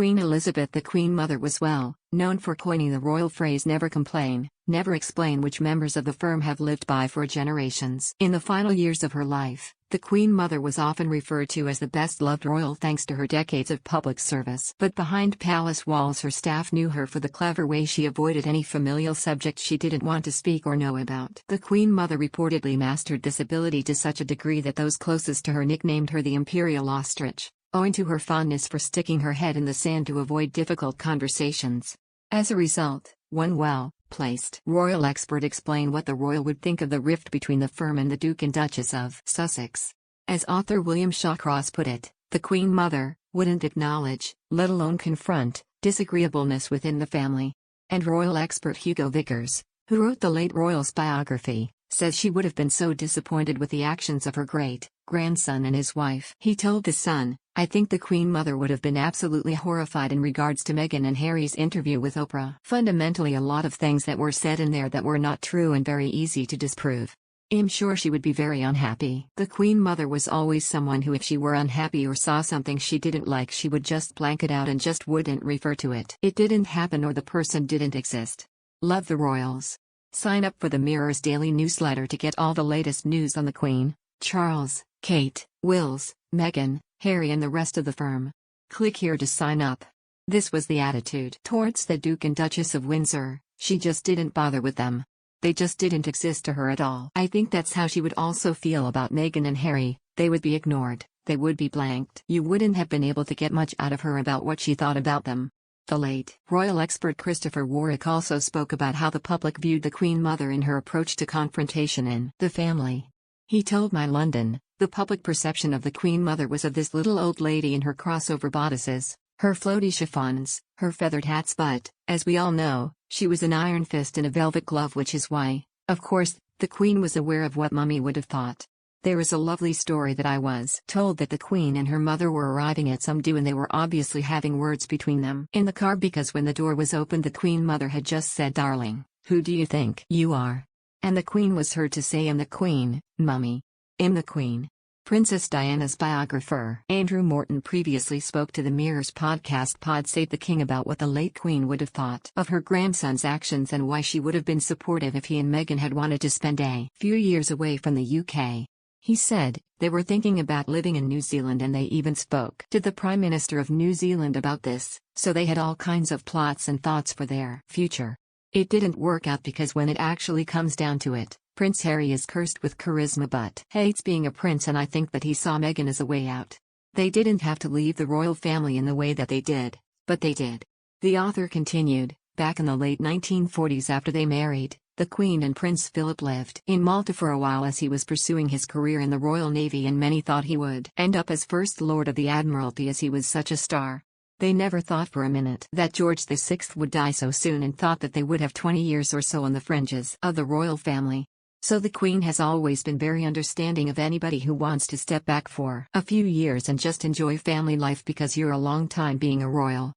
Queen Elizabeth, the Queen Mother, was well known for coining the royal phrase "never complain, never explain," which members of the firm have lived by for generations. In the final years of her life, the Queen Mother was often referred to as the best-loved royal thanks to her decades of public service. But behind palace walls, her staff knew her for the clever way she avoided any familial subject she didn't want to speak or know about. The Queen Mother reportedly mastered this ability to such a degree that those closest to her nicknamed her the Imperial Ostrich, owing to her fondness for sticking her head in the sand to avoid difficult conversations. As a result, one well-placed royal expert explained what the royal would think of the rift between the firm and the Duke and Duchess of Sussex. As author William Shawcross put it, the Queen Mother wouldn't acknowledge, let alone confront, disagreeableness within the family. And royal expert Hugo Vickers, who wrote the late royal's biography, says she would have been so disappointed with the actions of her great-grandson and his wife. He told The Sun, "I think the Queen Mother would have been absolutely horrified in regards to Meghan and Harry's interview with Oprah. Fundamentally, a lot of things that were said in there that were not true and very easy to disprove. I'm sure she would be very unhappy." The Queen Mother was always someone who, if she were unhappy or saw something she didn't like, she would just blank it out and just wouldn't refer to it. It didn't happen or the person didn't exist. Love the royals. Sign up for the Mirror's daily newsletter to get all the latest news on the Queen, Charles, Kate, Wills, Meghan, Harry and the rest of the firm. Click here to sign up. This was the attitude towards the Duke and Duchess of Windsor. She just didn't bother with them. They just didn't exist to her at all. I think that's how she would also feel about Meghan and Harry. They would be ignored, they would be blanked. You wouldn't have been able to get much out of her about what she thought about them. The late royal expert Christopher Warwick also spoke about how the public viewed the Queen Mother in her approach to confrontation in the family. He told My London, the public perception of the Queen Mother was of this little old lady in her crossover bodices, her floaty chiffons, her feathered hats, but, as we all know, she was an iron fist in a velvet glove, which is why, of course, the Queen was aware of what Mummy would have thought. There is a lovely story that I was told that the Queen and her mother were arriving at some do and they were obviously having words between them in the car, because when the door was opened the Queen Mother had just said, "Darling, who do you think you are?" And the Queen was heard to say, "I'm the Queen, Mummy. I'm the Queen." Princess Diana's biographer Andrew Morton previously spoke to the Mirror's podcast Pod Save the King about what the late Queen would have thought of her grandson's actions and why she would have been supportive if he and Meghan had wanted to spend a few years away from the UK. He said, they were thinking about living in New Zealand and they even spoke to the Prime Minister of New Zealand about this, so they had all kinds of plots and thoughts for their future. It didn't work out because when it actually comes down to it, Prince Harry is cursed with charisma but hates being a prince, and I think that he saw Meghan as a way out. They didn't have to leave the royal family in the way that they did, but they did. The author continued, back in the late 1940s after they married, the Queen and Prince Philip lived in Malta for a while as he was pursuing his career in the Royal Navy, and many thought he would end up as First Lord of the Admiralty as he was such a star. They never thought for a minute that George VI would die so soon, and thought that they would have 20 years or so on the fringes of the royal family. So the Queen has always been very understanding of anybody who wants to step back for a few years and just enjoy family life because you're a long time being a royal.